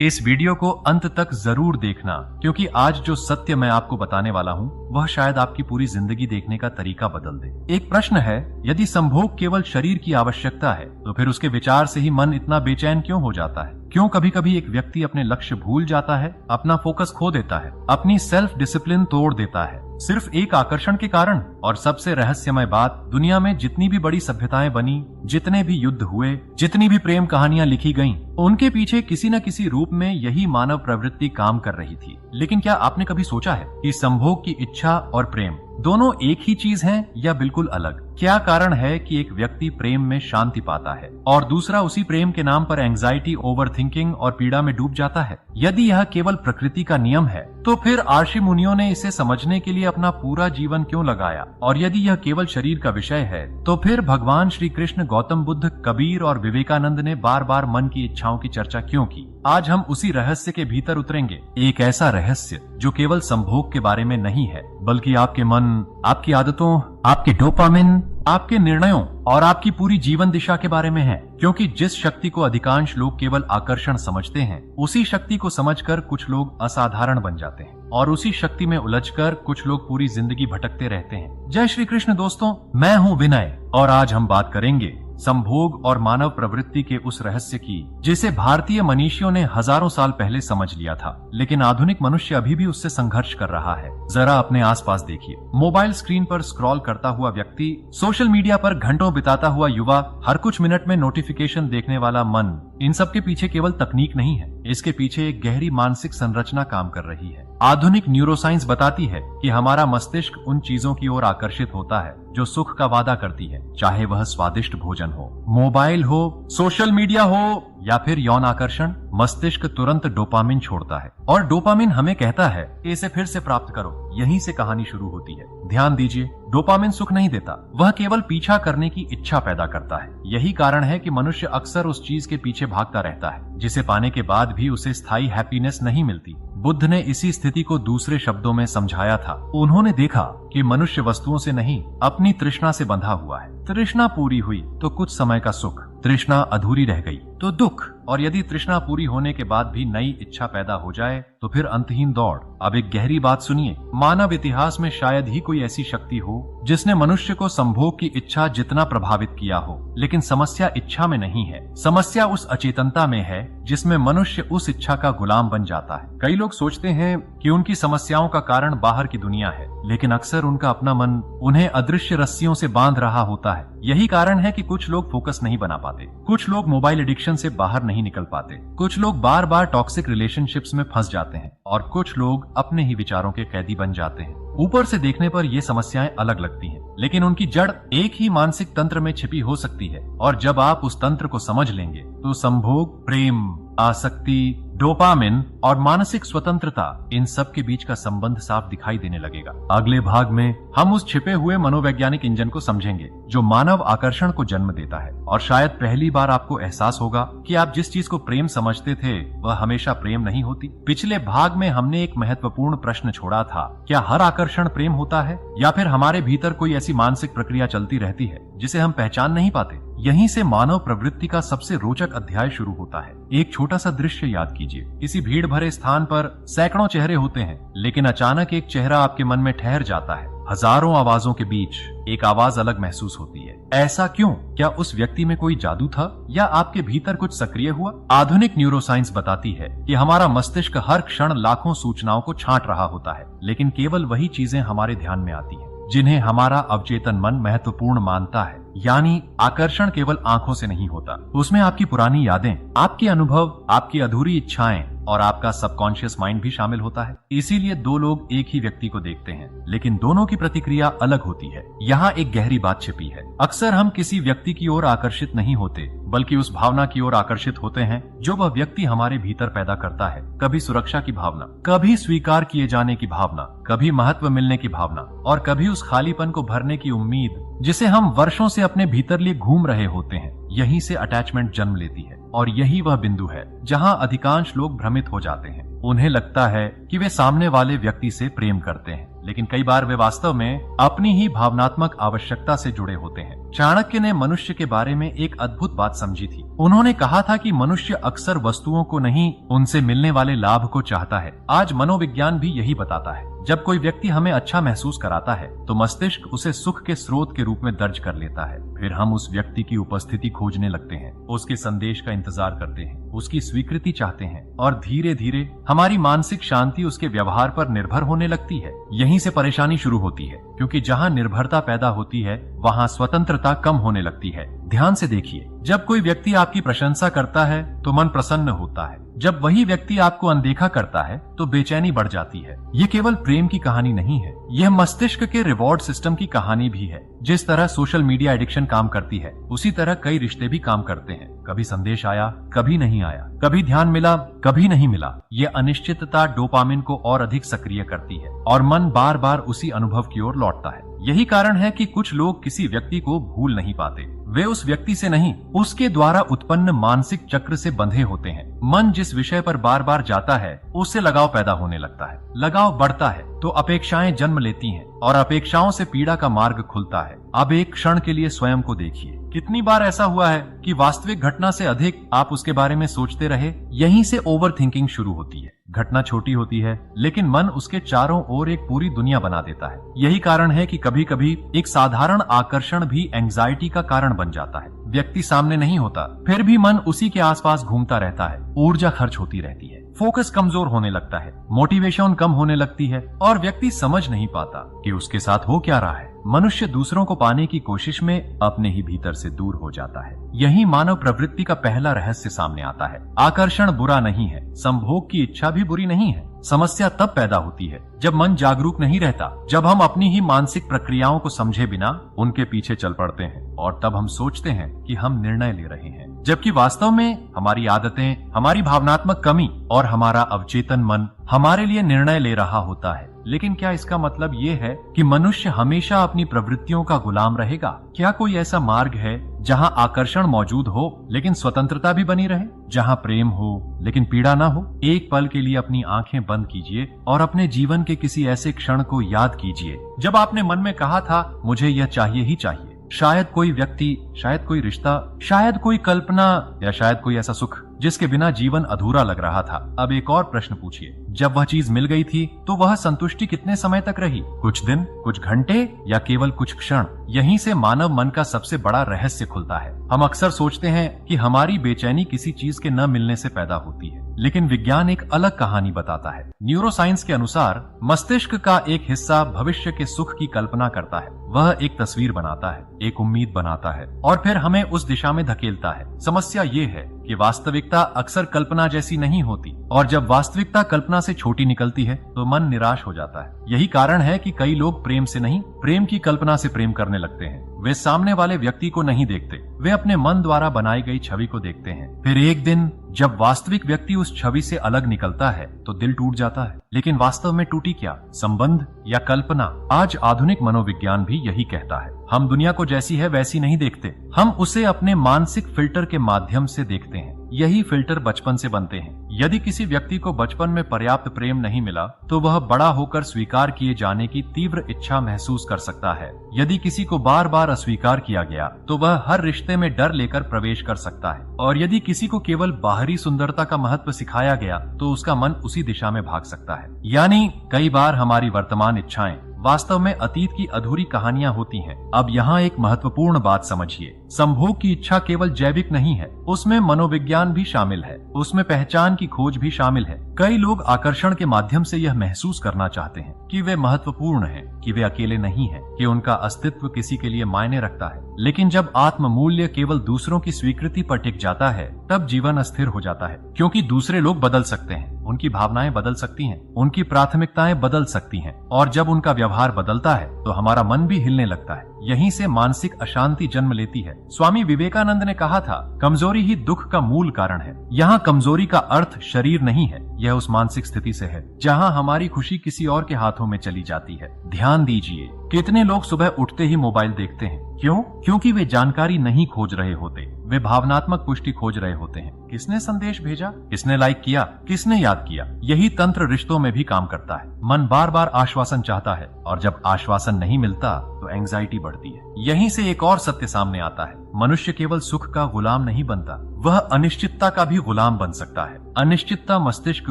इस वीडियो को अंत तक जरूर देखना, क्योंकि आज जो सत्य मैं आपको बताने वाला हूँ वह शायद आपकी पूरी जिंदगी देखने का तरीका बदल दे। एक प्रश्न है, यदि संभोग केवल शरीर की आवश्यकता है तो फिर उसके विचार से ही मन इतना बेचैन क्यों हो जाता है? क्यों कभी कभी एक व्यक्ति अपने लक्ष्य भूल जाता है, अपना फोकस खो देता है, अपनी सेल्फ डिसिप्लिन तोड़ देता है, सिर्फ एक आकर्षण के कारण? और सबसे रहस्यमय बात, दुनिया में जितनी भी बड़ी सभ्यताएं बनी, जितने भी युद्ध हुए, जितनी भी प्रेम कहानियां लिखी गईं, उनके पीछे किसी न किसी रूप में यही मानव प्रवृत्ति काम कर रही थी। लेकिन क्या आपने कभी सोचा है कि संभोग की इच्छा और प्रेम दोनों एक ही चीज हैं या बिल्कुल अलग? क्या कारण है कि एक व्यक्ति प्रेम में शांति पाता है और दूसरा उसी प्रेम के नाम पर एंजाइटी, ओवरथिंकिंग और पीड़ा में डूब जाता है? यदि यह केवल प्रकृति का नियम है तो फिर आर्षि मुनियों ने इसे समझने के लिए अपना पूरा जीवन क्यों लगाया? और यदि यह केवल शरीर का विषय है तो फिर भगवान श्री कृष्ण, गौतम बुद्ध, कबीर और विवेकानंद ने बार बार मन की इच्छाओं की चर्चा क्यों की? आज हम उसी रहस्य के भीतर उतरेंगे, एक ऐसा रहस्य जो केवल संभोग के बारे में नहीं है, बल्कि आपके मन, आपकी आदतों, आपके डोपामिन, आपके निर्णयों और आपकी पूरी जीवन दिशा के बारे में है। क्योंकि जिस शक्ति को अधिकांश लोग केवल आकर्षण समझते हैं, उसी शक्ति को समझकर कुछ लोग असाधारण बन जाते हैं और उसी शक्ति में उलझकर कुछ लोग पूरी जिंदगी भटकते रहते हैं। जय श्री कृष्ण दोस्तों, मैं हूँ विनय और आज हम बात करेंगे संभोग और मानव प्रवृत्ति के उस रहस्य की जिसे भारतीय मनीषियों ने हजारों साल पहले समझ लिया था, लेकिन आधुनिक मनुष्य अभी भी उससे संघर्ष कर रहा है। जरा अपने आसपास देखिए, मोबाइल स्क्रीन पर स्क्रॉल करता हुआ व्यक्ति, सोशल मीडिया पर घंटों बिताता हुआ युवा, हर कुछ मिनट में नोटिफिकेशन देखने वाला मन, इन सब के पीछे केवल तकनीक नहीं है, इसके पीछे एक गहरी मानसिक संरचना काम कर रही है। आधुनिक न्यूरोसाइंस बताती है कि हमारा मस्तिष्क उन चीजों की ओर आकर्षित होता है जो सुख का वादा करती है, चाहे वह स्वादिष्ट भोजन हो, मोबाइल हो, सोशल मीडिया हो या फिर यौन आकर्षण। मस्तिष्क तुरंत डोपामिन छोड़ता है और डोपामिन हमें कहता है कि इसे फिर से प्राप्त करो। यहीं से कहानी शुरू होती है। ध्यान दीजिए, डोपामिन सुख नहीं देता, वह केवल पीछा करने की इच्छा पैदा करता है। यही कारण है कि मनुष्य अक्सर उस चीज के पीछे भागता रहता है जिसे पाने के बाद भी उसे स्थायी हैप्पीनेस नहीं मिलती। बुद्ध ने इसी स्थिति को दूसरे शब्दों में समझाया था। उन्होंने देखा कि मनुष्य वस्तुओं से नहीं, अपनी तृष्णा से बंधा हुआ है। तृष्णा पूरी हुई तो कुछ समय का सुख, तृष्णा अधूरी रह गई तो दुख, और यदि तृष्णा पूरी होने के बाद भी नई इच्छा पैदा हो जाए तो फिर अंतहीन दौड़। अब एक गहरी बात सुनिए, मानव इतिहास में शायद ही कोई ऐसी शक्ति हो जिसने मनुष्य को संभोग की इच्छा जितना प्रभावित किया हो। लेकिन समस्या इच्छा में नहीं है, समस्या उस अचेतनता में है जिसमें मनुष्य उस इच्छा का गुलाम बन जाता है। कई लोग सोचते हैं कि उनकी समस्याओं का कारण बाहर की दुनिया है, लेकिन अक्सर उनका अपना मन उन्हें अदृश्य रस्सियों से बांध रहा होता है। यही कारण है कि कुछ लोग फोकस नहीं बना पाते, कुछ लोग मोबाइल एडिक्शन से बाहर नहीं निकल पाते, कुछ लोग बार बार टॉक्सिक रिलेशनशिप्स में फंस जाते हैं और कुछ लोग अपने ही विचारों के कैदी बन जाते हैं। ऊपर से देखने पर ये समस्याएं अलग लगती हैं, लेकिन उनकी जड़ एक ही मानसिक तंत्र में छिपी हो सकती है। और जब आप उस तंत्र को समझ लेंगे तो संभोग, प्रेम, आसक्ति, डोपामिन और मानसिक स्वतंत्रता, इन सब के बीच का संबंध साफ दिखाई देने लगेगा। अगले भाग में हम उस छिपे हुए मनोवैज्ञानिक इंजन को समझेंगे जो मानव आकर्षण को जन्म देता है। और शायद पहली बार आपको एहसास होगा कि आप जिस चीज को प्रेम समझते थे वह हमेशा प्रेम नहीं होती। पिछले भाग में हमने एक महत्वपूर्ण प्रश्न छोड़ा था, क्या हर आकर्षण प्रेम होता है या फिर हमारे भीतर कोई ऐसी मानसिक प्रक्रिया चलती रहती है जिसे हम पहचान नहीं पाते? यहीं से मानव प्रवृत्ति का सबसे रोचक अध्याय शुरू होता है। एक छोटा सा दृश्य याद कीजिए, किसी भीड़ भरे स्थान पर सैकड़ों चेहरे होते हैं, लेकिन अचानक एक चेहरा आपके मन में ठहर जाता है। हजारों आवाजों के बीच एक आवाज अलग महसूस होती है। ऐसा क्यों? क्या उस व्यक्ति में कोई जादू था या आपके भीतर कुछ सक्रिय हुआ? आधुनिक न्यूरोसाइंस बताती है कि हमारा मस्तिष्क हर क्षण लाखों सूचनाओं को छांट रहा होता है, लेकिन केवल वही चीजें हमारे ध्यान में आती हैं जिन्हें हमारा अवचेतन मन महत्वपूर्ण मानता है। यानी आकर्षण केवल आंखों से नहीं होता, उसमें आपकी पुरानी यादें, आपके अनुभव, आपकी अधूरी इच्छाएं और आपका सबकॉन्शियस माइंड भी शामिल होता है। इसीलिए दो लोग एक ही व्यक्ति को देखते हैं, लेकिन दोनों की प्रतिक्रिया अलग होती है। यहाँ एक गहरी बात छिपी है। अक्सर हम किसी व्यक्ति की ओर आकर्षित नहीं होते, बल्कि उस भावना की ओर आकर्षित होते हैं जो वह व्यक्ति हमारे भीतर पैदा करता है। कभी सुरक्षा की भावना, कभी स्वीकार किए जाने की भावना, कभी महत्व मिलने की भावना और कभी उस खालीपन को भरने की उम्मीद जिसे हम वर्षों से अपने भीतर लिए घूम रहे होते हैं। यहीं से अटैचमेंट जन्म लेती है और यही वह बिंदु है जहां अधिकांश लोग भ्रमित हो जाते हैं। उन्हें लगता है कि वे सामने वाले व्यक्ति से प्रेम करते हैं, लेकिन कई बार वे वास्तव में अपनी ही भावनात्मक आवश्यकता से जुड़े होते हैं। चाणक्य ने मनुष्य के बारे में एक अद्भुत बात समझी थी। उन्होंने कहा था कि मनुष्य अक्सर वस्तुओं को नहीं, उनसे मिलने वाले लाभ को चाहता है। आज मनोविज्ञान भी यही बताता है। जब कोई व्यक्ति हमें अच्छा महसूस कराता है तो मस्तिष्क उसे सुख के स्रोत के रूप में दर्ज कर लेता है। फिर हम उस व्यक्ति की उपस्थिति खोजने लगते हैं, उसके संदेश का इंतजार करते हैं, उसकी स्वीकृति चाहते हैं और धीरे धीरे हमारी मानसिक शांति उसके व्यवहार पर निर्भर होने लगती है। यहीं से परेशानी शुरू होती है, क्योंकि जहाँ निर्भरता पैदा होती है वहाँ स्वतंत्रता कम होने लगती है। ध्यान से देखिए, जब कोई व्यक्ति आपकी प्रशंसा करता है तो मन प्रसन्न होता है। जब वही व्यक्ति आपको अनदेखा करता है तो बेचैनी बढ़ जाती है। ये केवल प्रेम की कहानी नहीं है, यह मस्तिष्क के रिवॉर्ड सिस्टम की कहानी भी है। जिस तरह सोशल मीडिया एडिक्शन काम करती है, उसी तरह कई रिश्ते भी काम करते हैं। कभी संदेश आया, कभी नहीं आया, कभी ध्यान मिला, कभी नहीं मिला। ये अनिश्चितता डोपामिन को और अधिक सक्रिय करती है और मन बार बार उसी अनुभव की ओर लौटता है। यही कारण है कि कुछ लोग किसी व्यक्ति को भूल नहीं पाते। वे उस व्यक्ति से नहीं, उसके द्वारा उत्पन्न मानसिक चक्र से बंधे होते हैं। मन जिस विषय पर बार बार जाता है उससे लगाव पैदा होने लगता है। लगाव बढ़ता है तो अपेक्षाएं जन्म लेती हैं और अपेक्षाओं से पीड़ा का मार्ग खुलता है। अब एक क्षण के लिए स्वयं को देखिए, कितनी बार ऐसा हुआ है कि वास्तविक घटना से अधिक आप उसके बारे में सोचते रहे। यहीं से ओवर थिंकिंग शुरू होती है। घटना छोटी होती है लेकिन मन उसके चारों ओर एक पूरी दुनिया बना देता है। यही कारण है कि कभी कभी एक साधारण आकर्षण भी एंजाइटी का कारण बन जाता है। व्यक्ति सामने नहीं होता, फिर भी मन उसी के आसपास घूमता रहता है। ऊर्जा खर्च होती रहती है, फोकस कमजोर होने लगता है, मोटिवेशन कम होने लगती है और व्यक्ति समझ नहीं पाता कि उसके साथ हो क्या रहा है। मनुष्य दूसरों को पाने की कोशिश में अपने ही भीतर से दूर हो जाता है। यही मानव प्रवृत्ति का पहला रहस्य सामने आता है। आकर्षण बुरा नहीं है, संभोग की इच्छा भी बुरी नहीं है। समस्या तब पैदा होती है जब मन जागरूक नहीं रहता, जब हम अपनी ही मानसिक प्रक्रियाओं को समझे बिना उनके पीछे चल पड़ते हैं और तब हम सोचते हैं कि हम निर्णय ले रहे हैं, जबकि वास्तव में हमारी आदतें, हमारी भावनात्मक कमी और हमारा अवचेतन मन हमारे लिए निर्णय ले रहा होता है। लेकिन क्या इसका मतलब ये है कि मनुष्य हमेशा अपनी प्रवृत्तियों का गुलाम रहेगा? क्या कोई ऐसा मार्ग है जहां आकर्षण मौजूद हो लेकिन स्वतंत्रता भी बनी रहे, जहां प्रेम हो लेकिन पीड़ा ना हो? एक पल के लिए अपनी आंखें बंद कीजिए और अपने जीवन के किसी ऐसे क्षण को याद कीजिए जब आपने मन में कहा था, मुझे यह चाहिए ही चाहिए। शायद कोई व्यक्ति, शायद कोई रिश्ता, शायद कोई कल्पना या शायद कोई ऐसा सुख जिसके बिना जीवन अधूरा लग रहा था। अब एक और प्रश्न पूछिए, जब वह चीज मिल गई थी तो वह संतुष्टि कितने समय तक रही? कुछ दिन, कुछ घंटे या केवल कुछ क्षण? यहीं से मानव मन का सबसे बड़ा रहस्य खुलता है। हम अक्सर सोचते हैं कि हमारी बेचैनी किसी चीज के न मिलने से पैदा होती है, लेकिन विज्ञान एक अलग कहानी बताता है। न्यूरोसाइंस के अनुसार मस्तिष्क का एक हिस्सा भविष्य के सुख की कल्पना करता है। वह एक तस्वीर बनाता है, एक उम्मीद बनाता है और फिर हमें उस दिशा में धकेलता है। समस्या ये है कि वास्तविकता अक्सर कल्पना जैसी नहीं होती और जब वास्तविकता कल्पना से छोटी निकलती है तो मन निराश हो जाता है। यही कारण है कि कई लोग प्रेम से नहीं, प्रेम की कल्पना से प्रेम करने लगते हैं। वे सामने वाले व्यक्ति को नहीं देखते, वे अपने मन द्वारा बनाई गई छवि को देखते हैं। फिर एक दिन जब वास्तविक व्यक्ति उस छवि से अलग निकलता है तो दिल टूट जाता है। लेकिन वास्तव में टूटी क्या, संबंध या कल्पना? आज आधुनिक मनोविज्ञान भी यही कहता है। हम दुनिया को जैसी है वैसी नहीं देखते, हम उसे अपने मानसिक फिल्टर के माध्यम से देखते हैं। यही फिल्टर बचपन से बनते हैं। यदि किसी व्यक्ति को बचपन में पर्याप्त प्रेम नहीं मिला तो वह बड़ा होकर स्वीकार किए जाने की तीव्र इच्छा महसूस कर सकता है। यदि किसी को बार बार अस्वीकार किया गया तो वह हर रिश्ते में डर लेकर प्रवेश कर सकता है। और यदि किसी को केवल बाहरी सुंदरता का महत्व सिखाया गया तो उसका मन उसी दिशा में भाग सकता है। यानी कई बार हमारी वर्तमान इच्छाएं वास्तव में अतीत की अधूरी कहानियां होती हैं। अब यहाँ एक महत्वपूर्ण बात समझिए, संभोग की इच्छा केवल जैविक नहीं है, उसमें मनोविज्ञान भी शामिल है, उसमें पहचान की खोज भी शामिल है। कई लोग आकर्षण के माध्यम से यह महसूस करना चाहते हैं कि वे महत्वपूर्ण हैं, कि वे अकेले नहीं हैं, कि उनका अस्तित्व किसी के लिए मायने रखता है। लेकिन जब आत्म मूल्य केवल दूसरों की स्वीकृति पर टिक जाता है तब जीवन अस्थिर हो जाता है, क्योंकि दूसरे लोग बदल सकते हैं, उनकी भावनाएं बदल सकती हैं, उनकी प्राथमिकताएं बदल सकती हैं और जब उनका व्यवहार बदलता है तो हमारा मन भी हिलने लगता है। यहीं से मानसिक अशांति जन्म लेती है। स्वामी विवेकानंद ने कहा था, कमजोरी ही दुख का मूल कारण है। यहाँ कमजोरी का अर्थ शरीर नहीं है, यह उस मानसिक स्थिति से है जहाँ हमारी खुशी किसी और के हाथों में चली जाती है। ध्यान दीजिए, कितने लोग सुबह उठते ही मोबाइल देखते हैं? क्यों? क्योंकि वे जानकारी नहीं खोज रहे होते, वे भावनात्मक पुष्टि खोज रहे होते हैं। किसने संदेश भेजा, किसने लाइक किया, किसने याद किया? यही तंत्र रिश्तों में भी काम करता है। मन बार बार आश्वासन चाहता है और जब आश्वासन नहीं मिलता तो एंजाइटी बढ़ती है। यहीं से एक और सत्य सामने आता है, मनुष्य केवल सुख का गुलाम नहीं बनता, वह अनिश्चितता का भी गुलाम बन सकता है। अनिश्चितता मस्तिष्क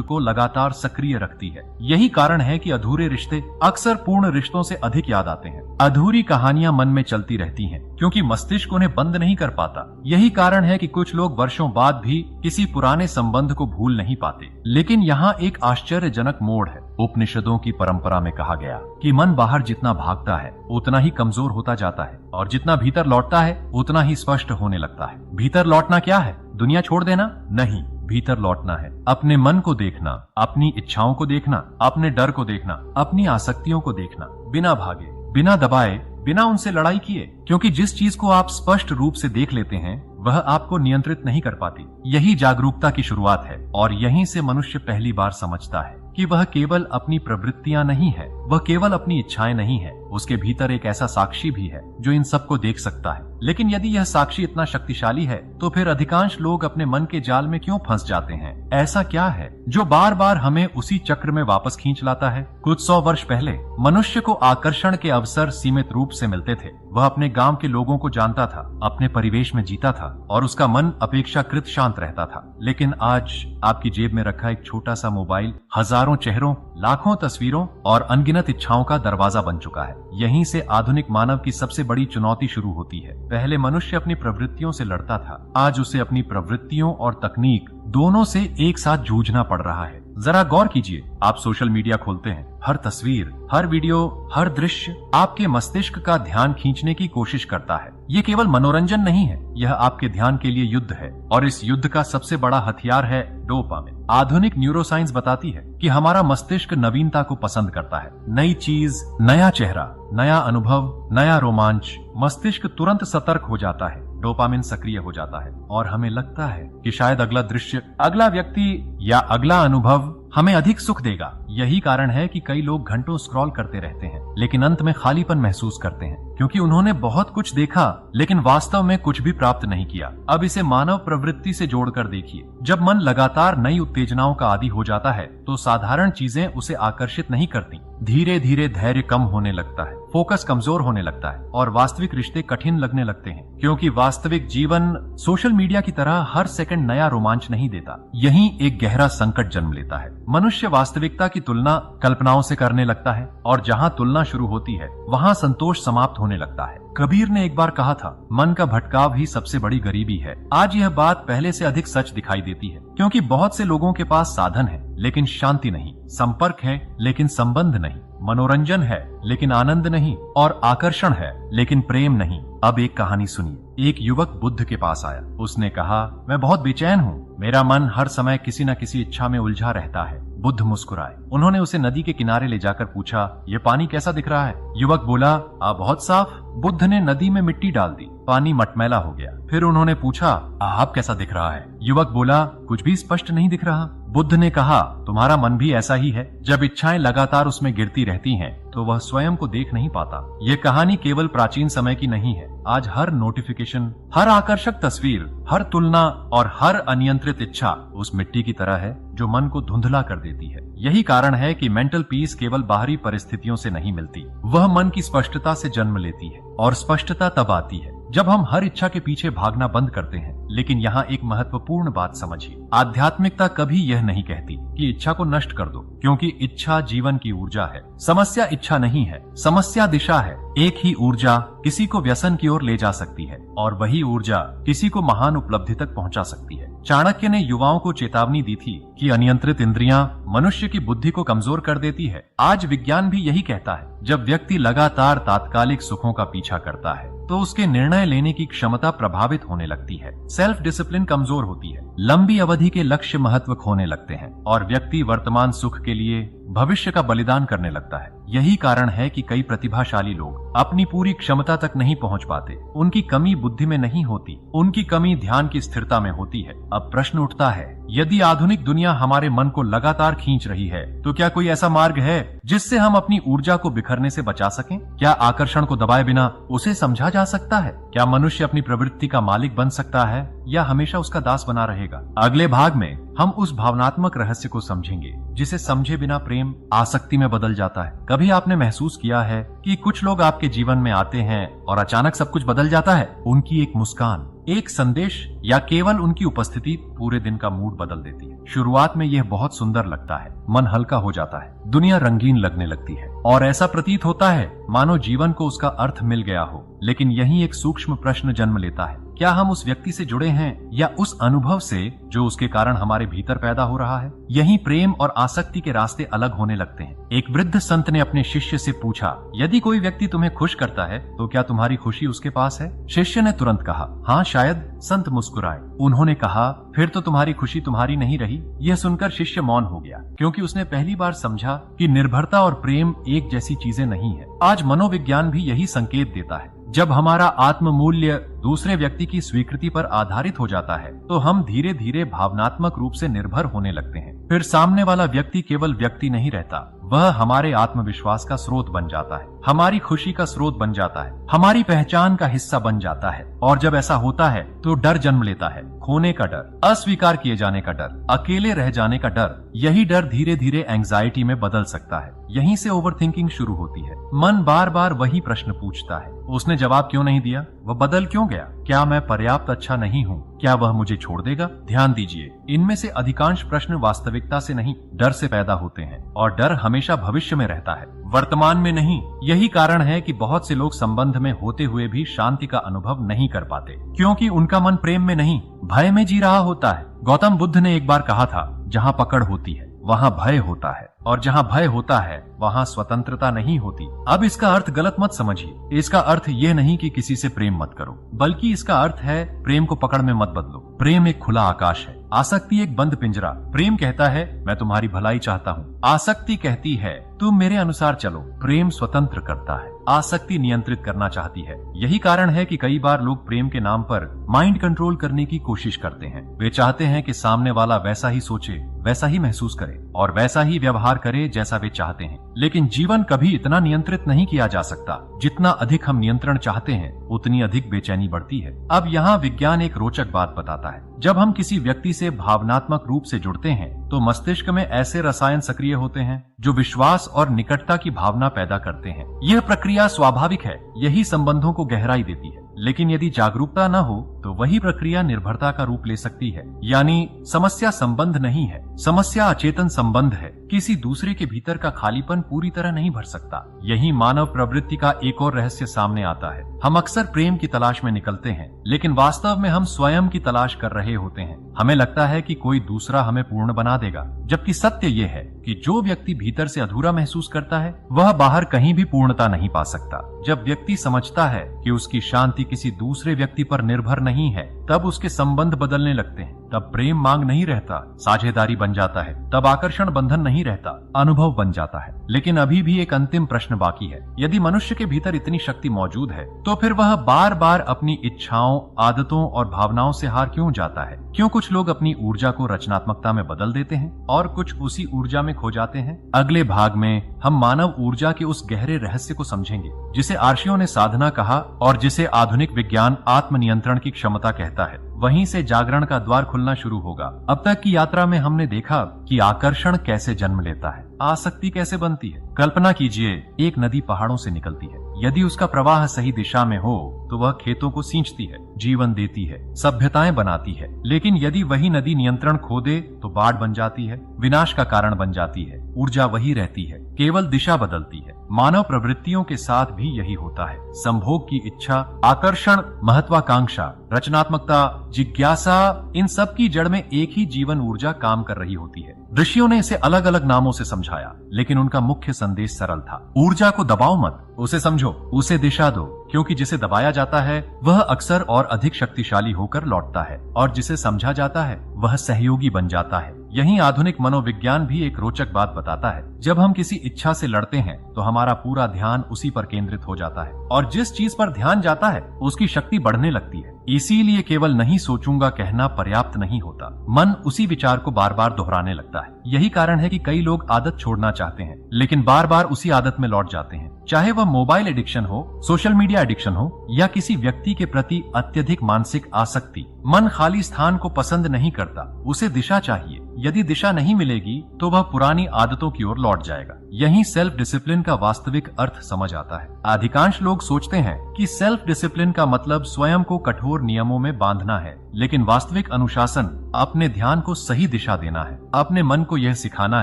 को लगातार सक्रिय रखती है। यही कारण है कि अधूरे रिश्ते अक्सर पूर्ण रिश्तों से अधिक याद आते हैं। अधूरी कहानियां मन में चलती रहती हैं, क्योंकि मस्तिष्क उन्हें बंद नहीं कर पाता। यही कारण है कि कुछ लोग वर्षों बाद भी किसी पुराने संबंध को भूल नहीं पाते। लेकिन यहाँ एक आश्चर्यजनक मोड़ है। उपनिषदों की परंपरा में कहा गया कि मन बाहर जितना भागता है उतना ही कमजोर होता जाता है, और जितना भीतर लौटता है उतना ही स्पष्ट होने लगता है। भीतर लौटना क्या है? दुनिया छोड़ देना? नहीं, भीतर लौटना है अपने मन को देखना, अपनी इच्छाओं को देखना, अपने डर को देखना, अपनी आसक्तियों को देखना, बिना भागे, बिना दबाए, बिना उनसे लड़ाई किए। क्योंकि जिस चीज को आप स्पष्ट रूप से देख लेते हैं वह आपको नियंत्रित नहीं कर पाती। यही जागरूकता की शुरुआत है, और यहीं से मनुष्य पहली बार समझता है कि वह केवल अपनी प्रवृत्तियां नहीं है, वह केवल अपनी इच्छाएं नहीं है, उसके भीतर एक ऐसा साक्षी भी है जो इन सबको देख सकता है। लेकिन यदि यह साक्षी इतना शक्तिशाली है तो फिर अधिकांश लोग अपने मन के जाल में क्यों फंस जाते हैं? ऐसा क्या है जो बार बार हमें उसी चक्र में वापस खींच लाता है? कुछ 100 वर्ष पहले मनुष्य को आकर्षण के अवसर सीमित रूप से मिलते थे। वह अपने गांव के लोगों को जानता था, अपने परिवेश में जीता था, और उसका मन अपेक्षाकृत शांत रहता था। लेकिन आज आपकी जेब में रखा एक छोटा सा मोबाइल हजारों चेहरों, लाखों तस्वीरों और अनगिनत इच्छाओं का दरवाजा बन चुका है। यहीं से आधुनिक मानव की सबसे बड़ी चुनौती शुरू होती है। पहले मनुष्य अपनी प्रवृत्तियों से लड़ता था, आज उसे अपनी प्रवृत्तियों और तकनीक दोनों से एक साथ जूझना पड़ रहा है। जरा गौर कीजिए, आप सोशल मीडिया खोलते हैं, हर तस्वीर, हर वीडियो, हर दृश्य आपके मस्तिष्क का ध्यान खींचने की कोशिश करता है। ये केवल मनोरंजन नहीं है, यह आपके ध्यान के लिए युद्ध है, और इस युद्ध का सबसे बड़ा हथियार है डोपामिन। आधुनिक न्यूरोसाइंस बताती है कि हमारा मस्तिष्क नवीनता को पसंद करता है। नई चीज, नया चेहरा, नया अनुभव, नया रोमांच। मस्तिष्क तुरंत सतर्क हो जाता है, डोपामिन सक्रिय हो जाता है, और हमें लगता है कि शायद अगला दृश्य, अगला व्यक्ति या अगला अनुभव हमें अधिक सुख देगा। यही कारण है कि कई लोग घंटों स्क्रॉल करते रहते हैं, लेकिन अंत में खालीपन महसूस करते हैं, क्योंकि उन्होंने बहुत कुछ देखा लेकिन वास्तव में कुछ भी प्राप्त नहीं किया। अब इसे मानव प्रवृत्ति से जोड़कर देखिए। जब मन लगातार नई उत्तेजनाओं का आदी हो जाता है तो साधारण चीजें उसे आकर्षित नहीं करती। धीरे धीरे धैर्य कम होने लगता है, फोकस कमजोर होने लगता है, और वास्तविक रिश्ते कठिन लगने लगते हैं, क्योंकि वास्तविक जीवन सोशल मीडिया की तरह हर सेकंड नया रोमांच नहीं देता। यहीं एक गहरा संकट जन्म लेता है। मनुष्य वास्तविकता की तुलना कल्पनाओं से करने लगता है, और जहाँ तुलना शुरू होती है वहाँ संतोष समाप्त होने लगता है। कबीर ने एक बार कहा था, मन का भटकाव ही सबसे बड़ी गरीबी है। आज यह बात पहले से अधिक सच दिखाई देती है, क्योंकि बहुत से लोगों के पास साधन है लेकिन शांति नहीं, संपर्क है लेकिन संबंध नहीं, मनोरंजन है लेकिन आनंद नहीं, और आकर्षण है लेकिन प्रेम नहीं। अब एक कहानी सुनिए। एक युवक बुद्ध के पास आया। उसने कहा, मैं बहुत बेचैन हूँ, मेरा मन हर समय किसी न किसी इच्छा में उलझा रहता है। बुद्ध मुस्कुराए। उन्होंने उसे नदी के किनारे ले जाकर पूछा, ये पानी कैसा दिख रहा है? युवक बोला, बहुत साफ। बुद्ध ने नदी में मिट्टी डाल दी, पानी मटमैला हो गया। फिर उन्होंने पूछा, आप कैसा दिख रहा है? युवक बोला, कुछ भी स्पष्ट नहीं दिख रहा। बुद्ध ने कहा, तुम्हारा मन भी ऐसा ही है। जब इच्छाएं लगातार उसमें गिरती रहती हैं, तो वह स्वयं को देख नहीं पाता। ये कहानी केवल प्राचीन समय की नहीं है। आज हर नोटिफिकेशन, हर आकर्षक तस्वीर, हर तुलना और हर अनियंत्रित इच्छा उस मिट्टी की तरह है जो मन को धुंधला कर देती है। यही कारण है कि मेंटल पीस केवल बाहरी परिस्थितियों से नहीं मिलती, वह मन की स्पष्टता से जन्म लेती है। और स्पष्टता तब आती है जब हम हर इच्छा के पीछे भागना बंद करते हैं। लेकिन यहाँ एक महत्वपूर्ण बात समझिए, आध्यात्मिकता कभी यह नहीं कहती कि इच्छा को नष्ट कर दो, क्योंकि इच्छा जीवन की ऊर्जा है। समस्या इच्छा नहीं है, समस्या दिशा है। एक ही ऊर्जा किसी को व्यसन की ओर ले जा सकती है, और वही ऊर्जा किसी को महान उपलब्धि तक पहुंचा सकती है। चाणक्य ने युवाओं को चेतावनी दी थी कि अनियंत्रित इंद्रियां मनुष्य की बुद्धि को कमजोर कर देती है। आज विज्ञान भी यही कहता है, जब व्यक्ति लगातार तात्कालिक सुखों का पीछा करता है तो उसके निर्णय लेने की क्षमता प्रभावित होने लगती है, सेल्फ डिसिप्लिन कमजोर होती है, लंबी अवधि के लक्ष्य महत्व खोने लगते हैं, और व्यक्ति वर्तमान सुख के लिए भविष्य का बलिदान करने लगता है। यही कारण है कि कई प्रतिभाशाली लोग अपनी पूरी क्षमता तक नहीं पहुंच पाते। उनकी कमी बुद्धि में नहीं होती, उनकी कमी ध्यान की स्थिरता में होती है। अब प्रश्न उठता है, यदि आधुनिक दुनिया हमारे मन को लगातार खींच रही है तो क्या कोई ऐसा मार्ग है जिससे हम अपनी ऊर्जा को बिखरने से बचा सकें? क्या आकर्षण को दबाए बिना उसे समझा जा सकता है? क्या मनुष्य अपनी प्रवृत्ति का मालिक बन सकता है या हमेशा उसका दास बना रहेगा? अगले भाग में हम उस भावनात्मक रहस्य को समझेंगे जिसे समझे बिना प्रेम आसक्ति में बदल जाता है। कभी आपने महसूस किया है कि कुछ लोग आपके जीवन में आते हैं और अचानक सब कुछ बदल जाता है? उनकी एक मुस्कान, एक संदेश या केवल उनकी उपस्थिति पूरे दिन का मूड बदल देती है। शुरुआत में यह बहुत सुंदर लगता है, मन हल्का हो जाता है, दुनिया रंगीन लगने लगती है और ऐसा प्रतीत होता है मानो जीवन को उसका अर्थ मिल गया हो। लेकिन यही एक सूक्ष्म प्रश्न जन्म लेता है, क्या हम उस व्यक्ति से जुड़े हैं या उस अनुभव से जो उसके कारण हमारे भीतर पैदा हो रहा है? यही प्रेम और आसक्ति के रास्ते अलग होने लगते हैं। एक वृद्ध संत ने अपने शिष्य से पूछा, यदि कोई व्यक्ति तुम्हें खुश करता है तो क्या तुम्हारी खुशी उसके पास है? शिष्य ने तुरंत कहा, हाँ शायद। संत मुस्कुराए। उन्होंने कहा, फिर तो तुम्हारी खुशी तुम्हारी नहीं रही। यह सुनकर शिष्य मौन हो गया, क्योंकि उसने पहली बार समझा कि निर्भरता और प्रेम एक जैसी चीजें नहीं है। आज मनोविज्ञान भी यही संकेत देता है। जब हमारा आत्म मूल्य दूसरे व्यक्ति की स्वीकृति पर आधारित हो जाता है तो हम धीरे धीरे भावनात्मक रूप से निर्भर होने लगते हैं। फिर सामने वाला व्यक्ति केवल व्यक्ति नहीं रहता, वह हमारे आत्मविश्वास का स्रोत बन जाता है, हमारी खुशी का स्रोत बन जाता है, हमारी पहचान का हिस्सा बन जाता है। और जब ऐसा होता है तो डर जन्म लेता है, खोने का डर, अस्वीकार किए जाने का डर, अकेले रह जाने का डर। यही डर धीरे धीरे एंजाइटी में बदल सकता है। यहीं से ओवरथिंकिंग शुरू होती है। मन बार बार वही प्रश्न पूछता है, उसने जवाब क्यों नहीं दिया? वह बदल क्यों गया? क्या मैं पर्याप्त अच्छा नहीं हूँ? क्या वह मुझे छोड़ देगा? ध्यान दीजिए, इनमें से अधिकांश प्रश्न वास्तविकता से नहीं, डर से पैदा होते हैं और डर हमेशा भविष्य में रहता है, वर्तमान में नहीं। यही कारण है कि बहुत से लोग संबंध में होते हुए भी शांति का अनुभव नहीं कर पाते, क्योंकि उनका मन प्रेम में नहीं, भय में जी रहा होता है। गौतम बुद्ध ने एक बार कहा था, जहाँ पकड़ होती है वहाँ भय होता है, और जहाँ भय होता है वहाँ स्वतंत्रता नहीं होती। अब इसका अर्थ गलत मत समझिए। इसका अर्थ ये नहीं कि किसी से प्रेम मत करो, बल्कि इसका अर्थ है प्रेम को पकड़ में मत बदलो। प्रेम एक खुला आकाश है, आसक्ति एक बंद पिंजरा। प्रेम कहता है मैं तुम्हारी भलाई चाहता हूँ, आसक्ति कहती है तुम मेरे अनुसार चलो। प्रेम स्वतंत्र करता है, आसक्ति नियंत्रित करना चाहती है। यही कारण है कि कई बार लोग प्रेम के नाम पर माइंड कंट्रोल करने की कोशिश करते हैं। वे चाहते हैं कि सामने वाला वैसा ही सोचे, वैसा ही महसूस करे और वैसा ही व्यवहार करे जैसा वे चाहते हैं। लेकिन जीवन कभी इतना नियंत्रित नहीं किया जा सकता। जितना अधिक हम नियंत्रण चाहते हैं उतनी अधिक बेचैनी बढ़ती है। अब यहाँ विज्ञान एक रोचक बात बताता है। जब हम किसी व्यक्ति से भावनात्मक रूप से जुड़ते हैं तो मस्तिष्क में ऐसे रसायन सक्रिय होते हैं जो विश्वास और निकटता की भावना पैदा करते हैं। यह प्रक्रिया स्वाभाविक है, यही संबंधों को गहराई देती है। लेकिन यदि जागरूकता न हो तो वही प्रक्रिया निर्भरता का रूप ले सकती है। यानी समस्या संबंध नहीं है, समस्या अचेतन संबंध है। किसी दूसरे के भीतर का खालीपन पूरी तरह नहीं भर सकता। यही मानव प्रवृत्ति का एक और रहस्य सामने आता है। हम अक्सर प्रेम की तलाश में निकलते हैं, लेकिन वास्तव में हम स्वयं की तलाश कर रहे होते हैं। हमें लगता है कि कोई दूसरा हमें पूर्ण बना देगा, जबकि सत्य ये है कि जो व्यक्ति भीतर से अधूरा महसूस करता है वह बाहर कहीं भी पूर्णता नहीं पा सकता। जब व्यक्ति समझता है कि उसकी शांति किसी दूसरे व्यक्ति पर निर्भर नहीं है, तब उसके संबंध बदलने लगते हैं। तब प्रेम मांग नहीं रहता, साझेदारी बन जाता है। तब आकर्षण बंधन नहीं रहता, अनुभव बन जाता है। लेकिन अभी भी एक अंतिम प्रश्न बाकी है। यदि मनुष्य के भीतर इतनी शक्ति मौजूद है तो फिर वह बार बार अपनी इच्छाओं, आदतों और भावनाओं से हार क्यों जाता है? क्यों कुछ लोग अपनी ऊर्जा को रचनात्मकता में बदल देते हैं और कुछ उसी ऊर्जा में खो जाते हैं? अगले भाग में हम मानव ऊर्जा के उस गहरे रहस्य को समझेंगे जिसे आर्षियों ने साधना कहा और जिसे आधुनिक विज्ञान आत्मनियंत्रण की क्षमता कहता है। वहीं से जागरण का द्वार खुलना शुरू होगा। अब तक की यात्रा में हमने देखा कि आकर्षण कैसे जन्म लेता है, आसक्ति कैसे बनती है। कल्पना कीजिए, एक नदी पहाड़ों से निकलती है। यदि उसका प्रवाह सही दिशा में हो तो वह खेतों को सींचती है, जीवन देती है, सभ्यताएं बनाती है। लेकिन यदि वही नदी नियंत्रण खो दे तो बाढ़ बन जाती है, विनाश का कारण बन जाती है। ऊर्जा वही रहती है, केवल दिशा बदलती है। मानव प्रवृत्तियों के साथ भी यही होता है। संभोग की इच्छा, आकर्षण, महत्वाकांक्षा, रचनात्मकता, जिज्ञासा, इन सब की जड़ में एक ही जीवन ऊर्जा काम कर रही होती है। ऋषियों ने इसे अलग अलग नामों से समझाया, लेकिन उनका मुख्य संदेश सरल था। ऊर्जा को दबाओ मत, उसे समझो, उसे दिशा दो, क्योंकि जिसे दबाया जाता है वह अक्सर और अधिक शक्तिशाली होकर लौटता है और जिसे समझा जाता है वह सहयोगी बन जाता है। यही आधुनिक मनोविज्ञान भी एक रोचक बात बताता है। जब हम किसी इच्छा से लड़ते हैं तो हमारा पूरा ध्यान उसी पर केंद्रित हो जाता है और जिस चीज पर ध्यान जाता है उसकी शक्ति बढ़ने लगती है। इसीलिए केवल नहीं सोचूंगा कहना पर्याप्त नहीं होता, मन उसी विचार को बार बार दोहराने लगता है। यही कारण है कि कई लोग आदत छोड़ना चाहते हैं लेकिन बार बार उसी आदत में लौट जाते हैं, चाहे वह मोबाइल एडिक्शन हो, सोशल मीडिया एडिक्शन हो या किसी व्यक्ति के प्रति अत्यधिक मानसिक आसक्ति। मन खाली स्थान को पसंद नहीं करता, उसे दिशा चाहिए। यदि दिशा नहीं मिलेगी तो वह पुरानी आदतों की ओर लौट जाएगा। यही सेल्फ डिसिप्लिन का वास्तविक अर्थ समझ आता है। अधिकांश लोग सोचते हैं कि सेल्फ डिसिप्लिन का मतलब स्वयं को कठोर नियमों में बांधना है, लेकिन वास्तविक अनुशासन अपने ध्यान को सही दिशा देना है। अपने मन को यह सिखाना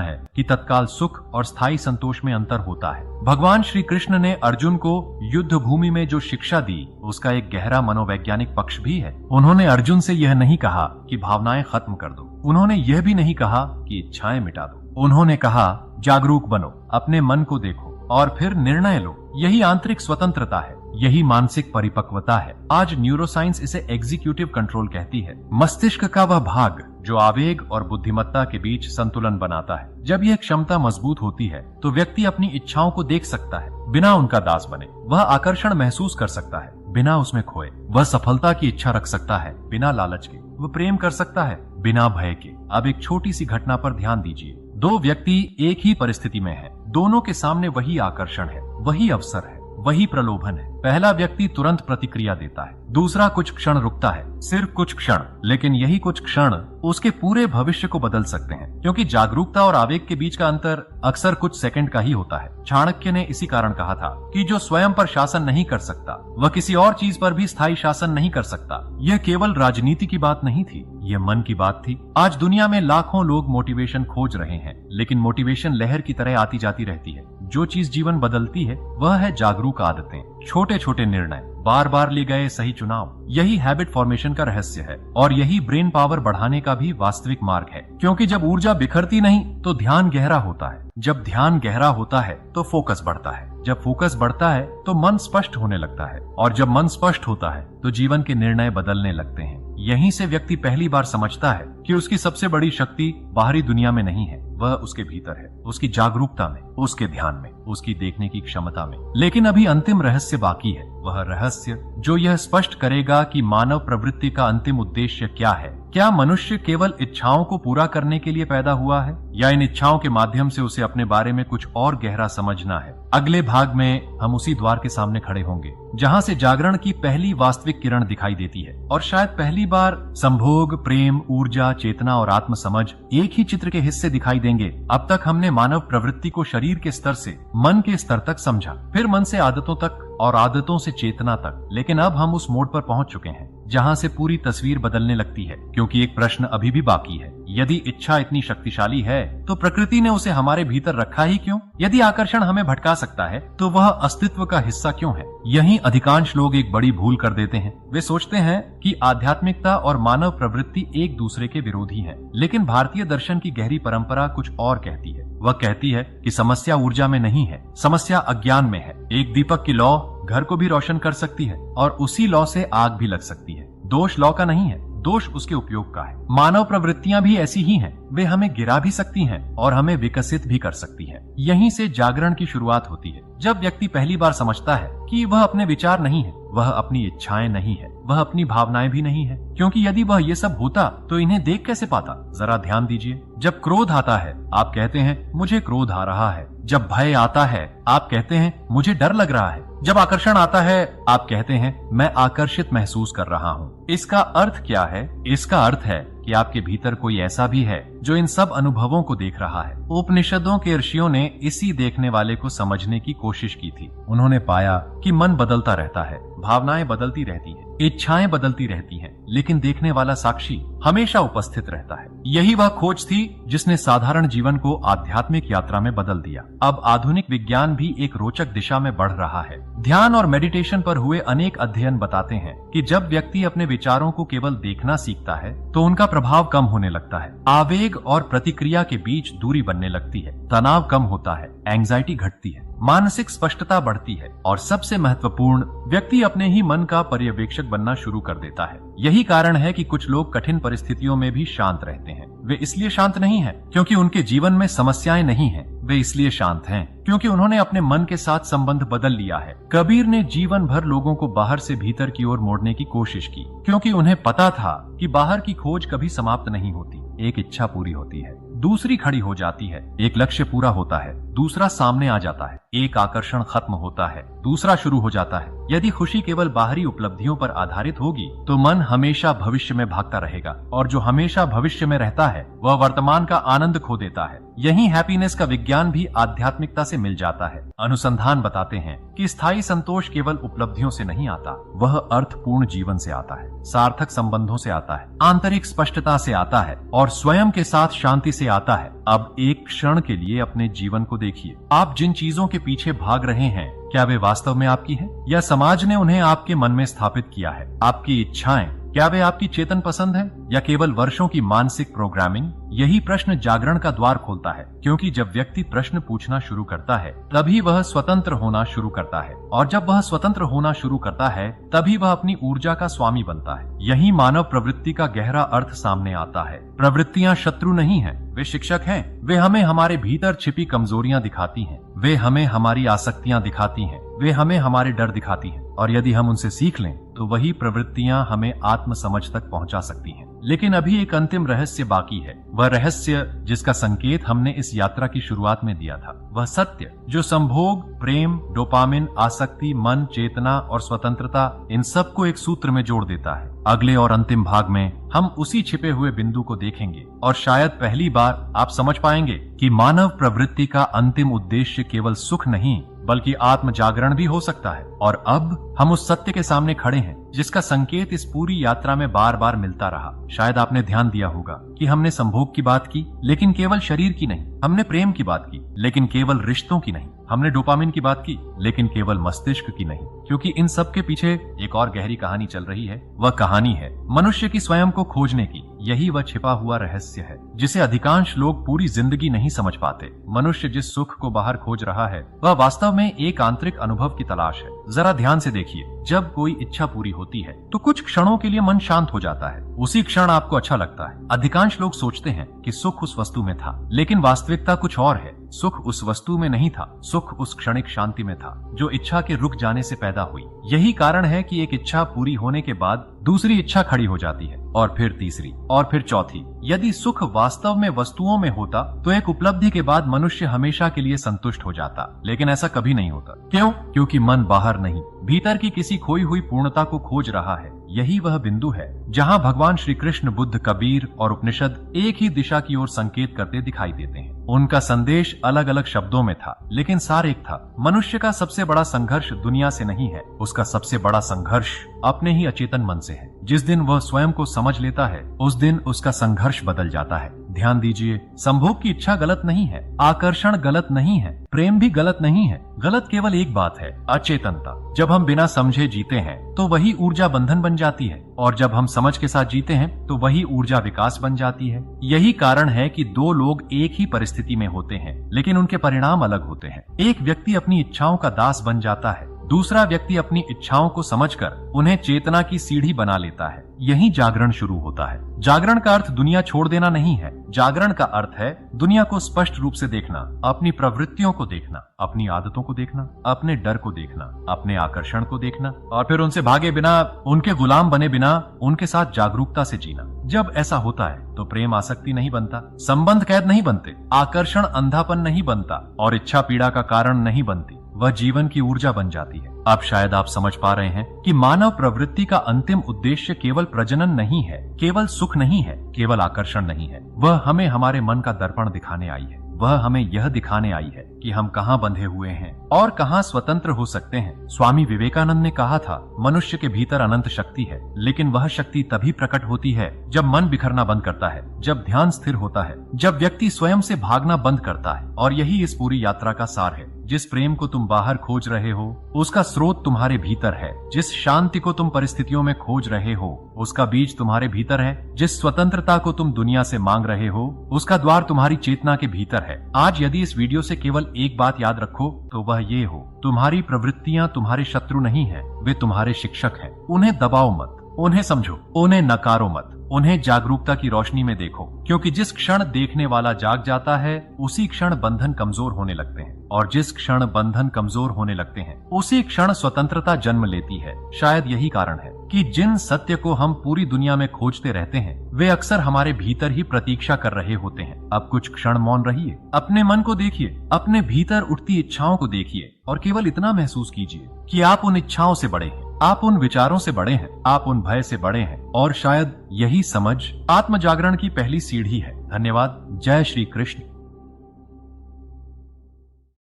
है कि तत्काल सुख और स्थायी संतोष में अंतर होता है। भगवान श्री कृष्ण ने अर्जुन को युद्ध भूमि में जो शिक्षा दी उसका एक गहरा मनोवैज्ञानिक पक्ष भी है। उन्होंने अर्जुन से यह नहीं कहा कि भावनाएं खत्म कर दो, उन्होंने यह भी नहीं कहा कि इच्छाएं मिटा दो। उन्होंने कहा जागरूक बनो, अपने मन को देखो और फिर निर्णय लो। यही आंतरिक स्वतंत्रता है, यही मानसिक परिपक्वता है। आज न्यूरोसाइंस इसे एग्जीक्यूटिव कंट्रोल कहती है, मस्तिष्क का वह भाग जो आवेग और बुद्धिमत्ता के बीच संतुलन बनाता है। जब यह क्षमता मजबूत होती है तो व्यक्ति अपनी इच्छाओं को देख सकता है बिना उनका दास बने। वह आकर्षण महसूस कर सकता है बिना उसमें खोए। वह सफलता की इच्छा रख सकता है बिना लालच के। वह प्रेम कर सकता है बिना भय के। अब एक छोटी सी घटना पर ध्यान दीजिए। दो व्यक्ति एक ही परिस्थिति में हैं, दोनों के सामने वही आकर्षण है, वही अवसर है, वही प्रलोभन है। पहला व्यक्ति तुरंत प्रतिक्रिया देता है, दूसरा कुछ क्षण रुकता है, सिर्फ कुछ क्षण, लेकिन यही कुछ क्षण उसके पूरे भविष्य को बदल सकते हैं, क्योंकि जागरूकता और आवेग के बीच का अंतर अक्सर कुछ सेकंड का ही होता है। चाणक्य ने इसी कारण कहा था कि जो स्वयं पर शासन नहीं कर सकता वह किसी और चीज पर भी स्थायी शासन नहीं कर सकता। यह केवल राजनीति की बात नहीं थी, यह मन की बात थी। आज दुनिया में लाखों लोग मोटिवेशन खोज रहे हैं, लेकिन मोटिवेशन लहर की तरह आती जाती रहती है। जो चीज जीवन बदलती है वह है जागरूक आदतें, छोटे छोटे निर्णय, बार बार लिए गए सही चुनाव। यही हैबिट फॉर्मेशन का रहस्य है और यही ब्रेन पावर बढ़ाने का भी वास्तविक मार्ग है। क्योंकि जब ऊर्जा बिखरती नहीं तो ध्यान गहरा होता है, जब ध्यान गहरा होता है तो फोकस बढ़ता है, जब फोकस बढ़ता है तो मन स्पष्ट होने लगता है और जब मन स्पष्ट होता है तो जीवन के निर्णय बदलने लगते हैं। यहीं से व्यक्ति पहली बार समझता है कि उसकी सबसे बड़ी शक्ति बाहरी दुनिया में नहीं है, वह उसके भीतर है, उसकी जागरूकता में, उसके ध्यान में, उसकी देखने की क्षमता में। लेकिन अभी अंतिम रहस्य बाकी है, वह रहस्य जो यह स्पष्ट करेगा कि मानव प्रवृत्ति का अंतिम उद्देश्य क्या है। क्या मनुष्य केवल इच्छाओं को पूरा करने के लिए पैदा हुआ है या इन इच्छाओं के माध्यम से उसे अपने बारे में कुछ और गहरा समझना है। अगले भाग में हम उसी द्वार के सामने खड़े होंगे जहां से जागरण की पहली वास्तविक किरण दिखाई देती है और शायद पहली बार संभोग, प्रेम, ऊर्जा, चेतना और आत्म समझ एक ही चित्र के हिस्से दिखाई देंगे। अब तक हमने मानव प्रवृत्ति को शरीर के स्तर से मन के स्तर तक समझा, फिर मन से आदतों तक और आदतों से चेतना तक। लेकिन अब हम उस मोड़ पर पहुंच चुके हैं जहां से पूरी तस्वीर बदलने लगती है, क्योंकि एक प्रश्न अभी भी बाकी है। यदि इच्छा इतनी शक्तिशाली है तो प्रकृति ने उसे हमारे भीतर रखा ही क्यों? यदि आकर्षण हमें भटका सकता है तो वह अस्तित्व का हिस्सा क्यों है? यहीं अधिकांश लोग एक बड़ी भूल कर देते हैं। वे सोचते हैं कि आध्यात्मिकता और मानव प्रवृत्ति एक दूसरे के विरोधी हैं। लेकिन भारतीय दर्शन की गहरी परंपरा कुछ और कहती है। वह कहती है कि समस्या ऊर्जा में नहीं है, समस्या अज्ञान में है। एक दीपक की लौ घर को भी रोशन कर सकती है और उसी लौ से आग भी लग सकती है। दोष लौ का नहीं है, दोष उसके उपयोग का है। मानव प्रवृत्तियां भी ऐसी ही हैं। वे हमें गिरा भी सकती हैं और हमें विकसित भी कर सकती हैं। यहीं से जागरण की शुरुआत होती है, जब व्यक्ति पहली बार समझता है कि वह अपने विचार नहीं है, वह अपनी इच्छाएं नहीं है, वह अपनी भावनाएं भी नहीं है। क्योंकि यदि वह ये सब होता तो इन्हें देख कैसे पाता? जरा ध्यान दीजिए। जब क्रोध आता है आप कहते हैं मुझे क्रोध आ रहा है। जब भय आता है आप कहते हैं मुझे डर लग रहा है। जब आकर्षण आता है आप कहते हैं मैं आकर्षित महसूस कर रहा हूँ। इसका अर्थ क्या है? इसका अर्थ है कि आपके भीतर कोई ऐसा भी है जो इन सब अनुभवों को देख रहा है। उपनिषदों के ऋषियों ने इसी देखने वाले को समझने की कोशिश की थी। उन्होंने पाया कि मन बदलता रहता है, भावनाएं बदलती रहती हैं, इच्छाएं बदलती रहती हैं, लेकिन देखने वाला साक्षी हमेशा उपस्थित रहता है। यही वह खोज थी जिसने साधारण जीवन को आध्यात्मिक यात्रा में बदल दिया। अब आधुनिक विज्ञान भी एक रोचक दिशा में बढ़ रहा है। ध्यान और मेडिटेशन पर हुए अनेक अध्ययन बताते हैं कि जब व्यक्ति अपने विचारों को केवल देखना सीखता है तो उनका प्रभाव कम होने लगता है। आवेग और प्रतिक्रिया के बीच दूरी बनने लगती है, तनाव कम होता है, एंजाइटी घटती है, मानसिक स्पष्टता बढ़ती है और सबसे महत्वपूर्ण, व्यक्ति अपने ही मन का पर्यवेक्षक बनना शुरू कर देता है। यही कारण है कि कुछ लोग कठिन परिस्थितियों में भी शांत रहते हैं। वे इसलिए शांत नहीं हैं क्योंकि उनके जीवन में समस्याएं नहीं हैं, वे इसलिए शांत हैं क्योंकि उन्होंने अपने मन के साथ संबंध बदल लिया है। कबीर ने जीवन भर लोगों को बाहर से भीतर की ओर मोड़ने की कोशिश की क्योंकि उन्हें पता था कि बाहर की खोज कभी समाप्त नहीं होती। एक इच्छा पूरी होती है, दूसरी खड़ी हो जाती है। एक लक्ष्य पूरा होता है, दूसरा सामने आ जाता है। एक आकर्षण खत्म होता है, दूसरा शुरू हो जाता है। यदि खुशी केवल बाहरी उपलब्धियों पर आधारित होगी तो मन हमेशा भविष्य में भागता रहेगा, और जो हमेशा भविष्य में रहता है वह वर्तमान का आनंद खो देता है। यही हैप्पीनेस का विज्ञान भी आध्यात्मिकता से मिल जाता है। अनुसंधान बताते हैं कि स्थायी संतोष केवल उपलब्धियों से नहीं आता, वह अर्थपूर्ण जीवन से आता है, सार्थक संबंधों से आता है, आंतरिक स्पष्टता से आता है और स्वयं के साथ शांति से आता है। अब एक क्षण के लिए अपने जीवन को देखिए। आप जिन चीजों के पीछे भाग रहे हैं, क्या वे वास्तव में आपकी हैं या समाज ने उन्हें आपके मन में स्थापित किया है? आपकी इच्छाएं, क्या वे आपकी चेतन पसंद है या केवल वर्षों की मानसिक प्रोग्रामिंग? यही प्रश्न जागरण का द्वार खोलता है, क्योंकि जब व्यक्ति प्रश्न पूछना शुरू करता है तभी वह स्वतंत्र होना शुरू करता है, और जब वह स्वतंत्र होना शुरू करता है तभी वह अपनी ऊर्जा का स्वामी बनता है। यही मानव प्रवृत्ति का गहरा अर्थ सामने आता है। प्रवृत्तियां शत्रु नहीं हैं, वे शिक्षक हैं। वे हमें हमारे भीतर छिपी कमजोरियां दिखाती हैं, वे हमें हमारी आसक्तियां दिखाती हैं, वे हमें हमारे डर दिखाती हैं, और यदि हम उनसे सीख लें तो वही प्रवृत्तियां हमें आत्म समझ तक पहुंचा सकती हैं। लेकिन अभी एक अंतिम रहस्य बाकी है, वह रहस्य जिसका संकेत हमने इस यात्रा की शुरुआत में दिया था। वह सत्य जो संभोग, प्रेम, डोपामिन, आसक्ति, मन, चेतना और स्वतंत्रता, इन सबको एक सूत्र में जोड़ देता है। अगले और अंतिम भाग में हम उसी छिपे हुए बिंदु को देखेंगे, और शायद पहली बार आप समझ पाएंगे कि मानव प्रवृत्ति का अंतिम उद्देश्य केवल सुख नहीं बल्कि आत्म जागरण भी हो सकता है। और अब हम उस सत्य के सामने खड़े हैं जिसका संकेत इस पूरी यात्रा में बार बार मिलता रहा। शायद आपने ध्यान दिया होगा कि हमने संभोग की बात की, लेकिन केवल शरीर की नहीं। हमने प्रेम की बात की, लेकिन केवल रिश्तों की नहीं। हमने डोपामिन की बात की, लेकिन केवल मस्तिष्क की नहीं, क्योंकि इन सब के पीछे एक और गहरी कहानी चल रही है। वह कहानी है मनुष्य की स्वयं को खोजने की। यही वह छिपा हुआ रहस्य है जिसे अधिकांश लोग पूरी जिंदगी नहीं समझ पाते। मनुष्य जिस सुख को बाहर खोज रहा है वह वास्तव में एक आंतरिक अनुभव की तलाश है। जरा ध्यान से देखिए, जब कोई इच्छा पूरी होती है तो कुछ क्षणों के लिए मन शांत हो जाता है। उसी क्षण आपको अच्छा लगता है। अधिकांश लोग सोचते हैं कि सुख उस वस्तु में था, लेकिन वास्तविकता कुछ और है। सुख उस वस्तु में नहीं था, सुख उस क्षणिक शांति में था जो इच्छा के रुक जाने से पैदा हुई। यही कारण है कि एक इच्छा पूरी होने के बाद दूसरी इच्छा खड़ी हो जाती है, और फिर तीसरी, और फिर चौथी। यदि सुख वास्तव में वस्तुओं में होता तो एक उपलब्धि के बाद मनुष्य हमेशा के लिए संतुष्ट हो जाता, लेकिन ऐसा कभी नहीं होता। क्यों? क्योंकि मन बाहर नहीं, भीतर की किसी खोई हुई पूर्णता को खोज रहा है। यही वह बिंदु है जहां भगवान श्री कृष्ण, बुद्ध, कबीर और उपनिषद एक ही दिशा की ओर संकेत करते दिखाई देते हैं। उनका संदेश अलग अलग शब्दों में था, लेकिन सार एक था। मनुष्य का सबसे बड़ा संघर्ष दुनिया से नहीं है, उसका सबसे बड़ा संघर्ष अपने ही अचेतन मन से है। जिस दिन वह स्वयं को समझ लेता है उस दिन उसका संघर्ष बदल जाता है। ध्यान दीजिए, संभोग की इच्छा गलत नहीं है, आकर्षण गलत नहीं है, प्रेम भी गलत नहीं है। गलत केवल एक बात है, अचेतनता। जब हम बिना समझे जीते हैं तो वही ऊर्जा बंधन बन जाती है, और जब हम समझ के साथ जीते हैं तो वही ऊर्जा विकास बन जाती है। यही कारण है कि दो लोग एक ही परिस्थिति में होते हैं, लेकिन उनके परिणाम अलग होते हैं। एक व्यक्ति अपनी इच्छाओं का दास बन जाता है, दूसरा व्यक्ति अपनी इच्छाओं को समझकर उन्हें चेतना की सीढ़ी बना लेता है। यही जागरण शुरू होता है। जागरण का अर्थ दुनिया छोड़ देना नहीं है, जागरण का अर्थ है दुनिया को स्पष्ट रूप से देखना, अपनी प्रवृत्तियों को देखना, अपनी आदतों को देखना, अपने डर को देखना, अपने आकर्षण को देखना, और फिर उनसे भागे बिना, उनके गुलाम बने बिना उनके साथ जागरूकता से जीना। जब ऐसा होता है तो प्रेम आसक्ति नहीं बनता, संबंध कैद नहीं बनते, आकर्षण अंधापन नहीं बनता, और इच्छा पीड़ा का कारण नहीं बनती। वह जीवन की ऊर्जा बन जाती है। अब शायद आप समझ पा रहे हैं कि मानव प्रवृत्ति का अंतिम उद्देश्य केवल प्रजनन नहीं है, केवल सुख नहीं है, केवल आकर्षण नहीं है। वह हमें हमारे मन का दर्पण दिखाने आई है। वह हमें यह दिखाने आई है कि हम कहाँ बंधे हुए हैं और कहाँ स्वतंत्र हो सकते हैं। स्वामी विवेकानंद ने कहा था, मनुष्य के भीतर अनंत शक्ति है, लेकिन वह शक्ति तभी प्रकट होती है जब मन बिखरना बंद करता है, जब ध्यान स्थिर होता है, जब व्यक्ति स्वयं से भागना बंद करता है। और यही इस पूरी यात्रा का सार है। जिस प्रेम को तुम बाहर खोज रहे हो उसका स्रोत तुम्हारे भीतर है। जिस शांति को तुम परिस्थितियों में खोज रहे हो उसका बीज तुम्हारे भीतर है। जिस स्वतंत्रता को तुम दुनिया से मांग रहे हो उसका द्वार तुम्हारी चेतना के भीतर है। आज यदि इस वीडियो से केवल एक बात याद रखो तो वह ये हो, तुम्हारी प्रवृत्तियां तुम्हारे शत्रु नहीं है, वे तुम्हारे शिक्षक हैं। उन्हें दबाओ मत, उन्हें समझो, उन्हें नकारो मत। उन्हें जागरूकता की रोशनी में देखो, क्योंकि जिस क्षण देखने वाला जाग जाता है उसी क्षण बंधन कमजोर होने लगते हैं, और जिस क्षण बंधन कमजोर होने लगते हैं उसी क्षण स्वतंत्रता जन्म लेती है। शायद यही कारण है कि जिन सत्य को हम पूरी दुनिया में खोजते रहते हैं वे अक्सर हमारे भीतर ही प्रतीक्षा कर रहे होते हैं। अब कुछ क्षण मौन रहिए, अपने मन को देखिए, अपने भीतर उठती इच्छाओं को देखिए और केवल इतना महसूस कीजिए कि आप उन इच्छाओं से बड़े हैं, आप उन विचारों से बड़े हैं, आप उन भय से बड़े हैं। और शायद यही समझ आत्म जागरण की पहली सीढ़ी है। धन्यवाद। जय श्री कृष्ण।